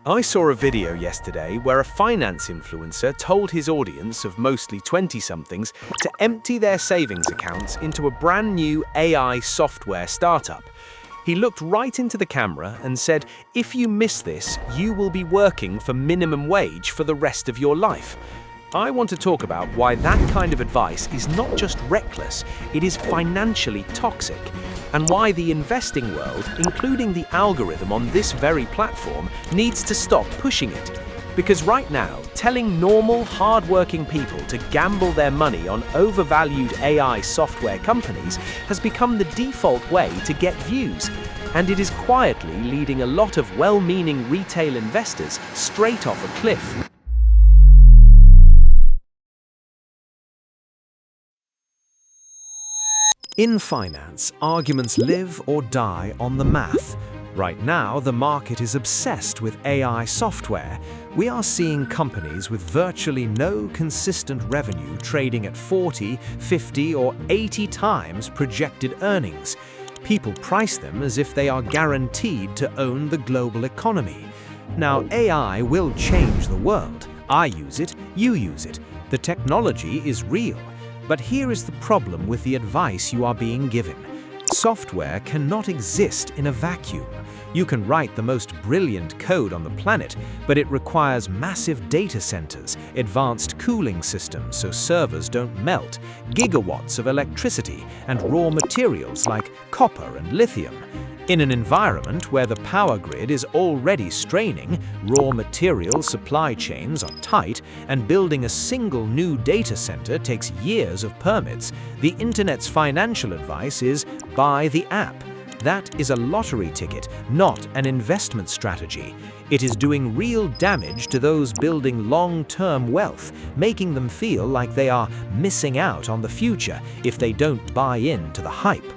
I saw a video yesterday where a finance influencer told his audience of mostly 20-somethings to empty their savings accounts into a brand new AI software startup. He looked right into the camera and said, "If you miss this, you will be working for minimum wage for the rest of your life." I want to talk about why that kind of advice is not just reckless, it is financially toxic, and why the investing world, including the algorithm on this very platform, needs to stop pushing it. Because right now, telling normal, hard-working people to gamble their money on overvalued AI software companies has become the default way to get views, and it is quietly leading a lot of well-meaning retail investors straight off a cliff. In finance, arguments live or die on the math. Right now, the market is obsessed with AI software. We are seeing companies with virtually no consistent revenue trading at 40, 50, or 80 times projected earnings. People price them as if they are guaranteed to own the global economy. Now, AI will change the world. I use it, you use it. The technology is real. But here is the problem with the advice you are being given. Software cannot exist in a vacuum. You can write the most brilliant code on the planet, but it requires massive data centers, advanced cooling systems so servers don't melt, gigawatts of electricity, and raw materials like copper and lithium. In an environment where the power grid is already straining, raw material supply chains are tight, and building a single new data center takes years of permits, the internet's financial advice is buy the app. That is a lottery ticket, not an investment strategy. It is doing real damage to those building long-term wealth, making them feel like they are missing out on the future if they don't buy into the hype.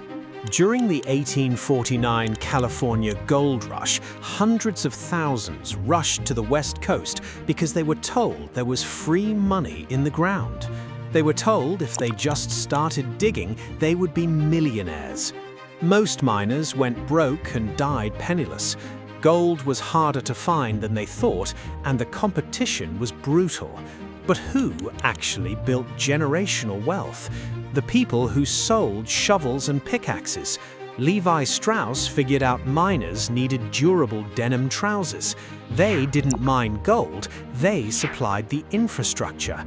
During the 1849 California gold rush, hundreds of thousands rushed to the West Coast because they were told there was free money in the ground. They were told if they just started digging, they would be millionaires. Most miners went broke and died penniless. Gold was harder to find than they thought, and the competition was brutal. But who actually built generational wealth? The people who sold shovels and pickaxes. Levi Strauss figured out miners needed durable denim trousers. They didn't mine gold, they supplied the infrastructure.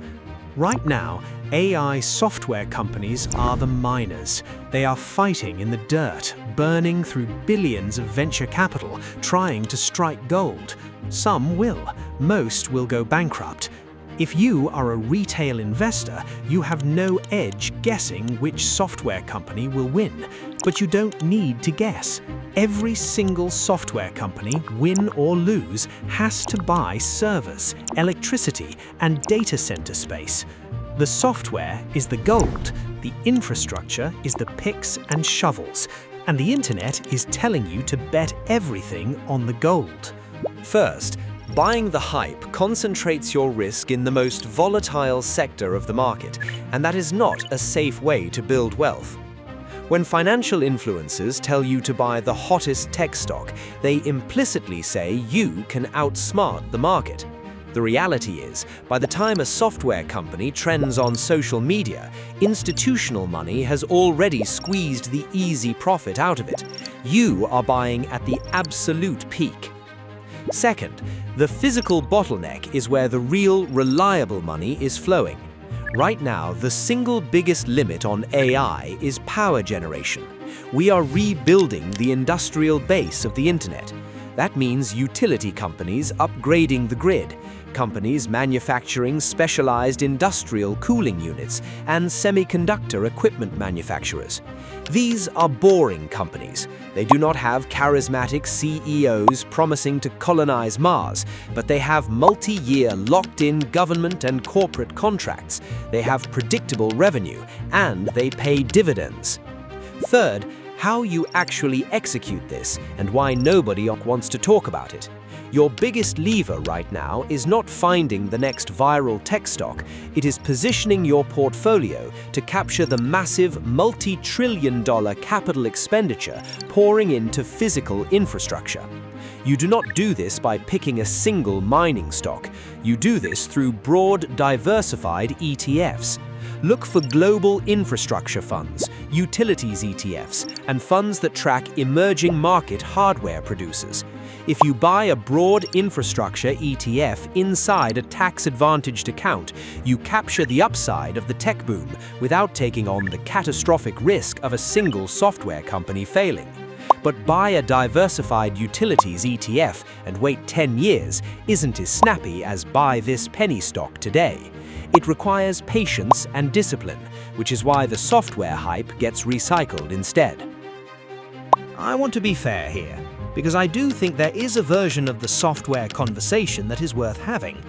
Right now, AI software companies are the miners. They are fighting in the dirt, burning through billions of venture capital, trying to strike gold. Some will, most will go bankrupt. If you are a retail investor, you have no edge guessing which software company will win. But you don't need to guess. Every single software company, win or lose, has to buy servers, electricity, and data center space. The software is the gold, the infrastructure is the picks and shovels, and the internet is telling you to bet everything on the gold. First, buying the hype concentrates your risk in the most volatile sector of the market, and that is not a safe way to build wealth. When financial influencers tell you to buy the hottest tech stock, they implicitly say you can outsmart the market. The reality is, by the time a software company trends on social media, institutional money has already squeezed the easy profit out of it. You are buying at the absolute peak. Second, the physical bottleneck is where the real, reliable money is flowing. Right now, the single biggest limit on AI is power generation. We are rebuilding the industrial base of the internet. That means utility companies upgrading the grid, companies manufacturing specialized industrial cooling units, and semiconductor equipment manufacturers. These are boring companies. They do not have charismatic CEOs promising to colonize Mars, but they have multi-year locked-in government and corporate contracts. They have predictable revenue, and they pay dividends. Third, how you actually execute this and why nobody wants to talk about it. Your biggest lever right now is not finding the next viral tech stock, it is positioning your portfolio to capture the massive multi-trillion-dollar capital expenditure pouring into physical infrastructure. You do not do this by picking a single mining stock. You do this through broad, diversified ETFs. Look for global infrastructure funds, utilities ETFs, and funds that track emerging market hardware producers. If you buy a broad infrastructure ETF inside a tax-advantaged account, you capture the upside of the tech boom without taking on the catastrophic risk of a single software company failing. But buy a diversified utilities ETF and wait 10 years isn't as snappy as buy this penny stock today. It requires patience and discipline, which is why the software hype gets recycled instead. I want to be fair here, because I do think there is a version of the software conversation that is worth having.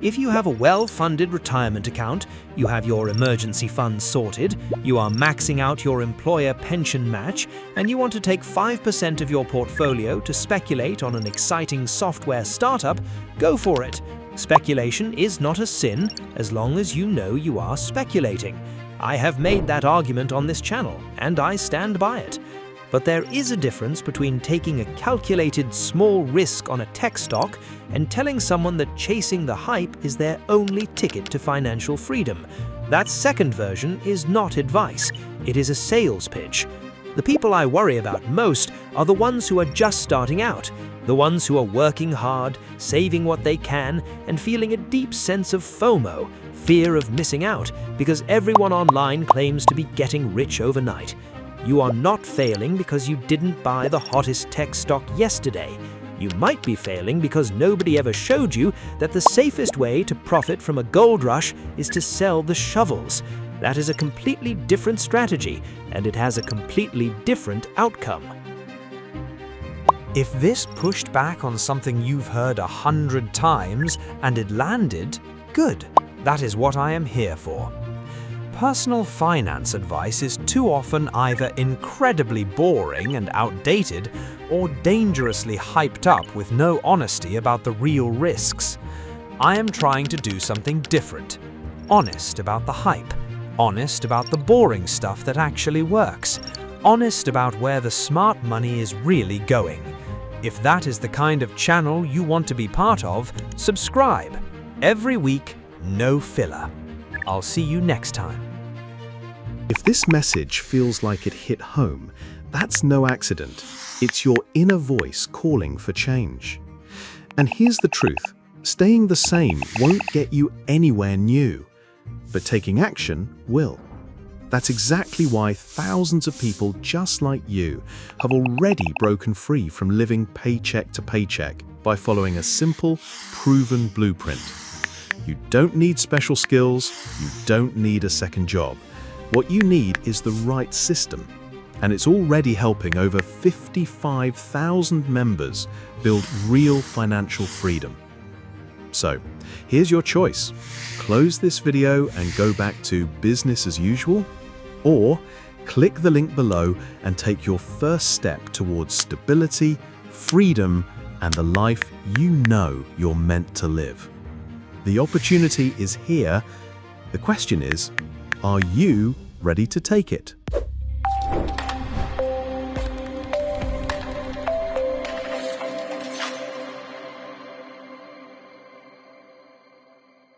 If you have a well-funded retirement account, you have your emergency funds sorted, you are maxing out your employer pension match, and you want to take 5% of your portfolio to speculate on an exciting software startup, go for it. Speculation is not a sin as long as you know you are speculating. I have made that argument on this channel, and I stand by it. But there is a difference between taking a calculated small risk on a tech stock and telling someone that chasing the hype is their only ticket to financial freedom. That second version is not advice, it is a sales pitch. The people I worry about most are the ones who are just starting out, the ones who are working hard, saving what they can, and feeling a deep sense of FOMO, fear of missing out, because everyone online claims to be getting rich overnight. You are not failing because you didn't buy the hottest tech stock yesterday. You might be failing because nobody ever showed you that the safest way to profit from a gold rush is to sell the shovels. That is a completely different strategy, and it has a completely different outcome. If this pushed back on something you've heard 100 times and it landed, good. That is what I am here for. Personal finance advice is too often either incredibly boring and outdated or dangerously hyped up with no honesty about the real risks. I am trying to do something different. Honest about the hype. Honest about the boring stuff that actually works. Honest about where the smart money is really going. If that is the kind of channel you want to be part of, subscribe. Every week, no filler. I'll see you next time. If this message feels like it hit home, that's no accident. It's your inner voice calling for change. And here's the truth. Staying the same won't get you anywhere new, but taking action will. That's exactly why thousands of people just like you have already broken free from living paycheck to paycheck by following a simple, proven blueprint. You don't need special skills, you don't need a second job. What you need is the right system, and it's already helping over 55,000 members build real financial freedom. So, here's your choice. Close this video and go back to business as usual, or click the link below and take your first step towards stability, freedom, and the life you know you're meant to live. The opportunity is here. The question is, are you ready to take it?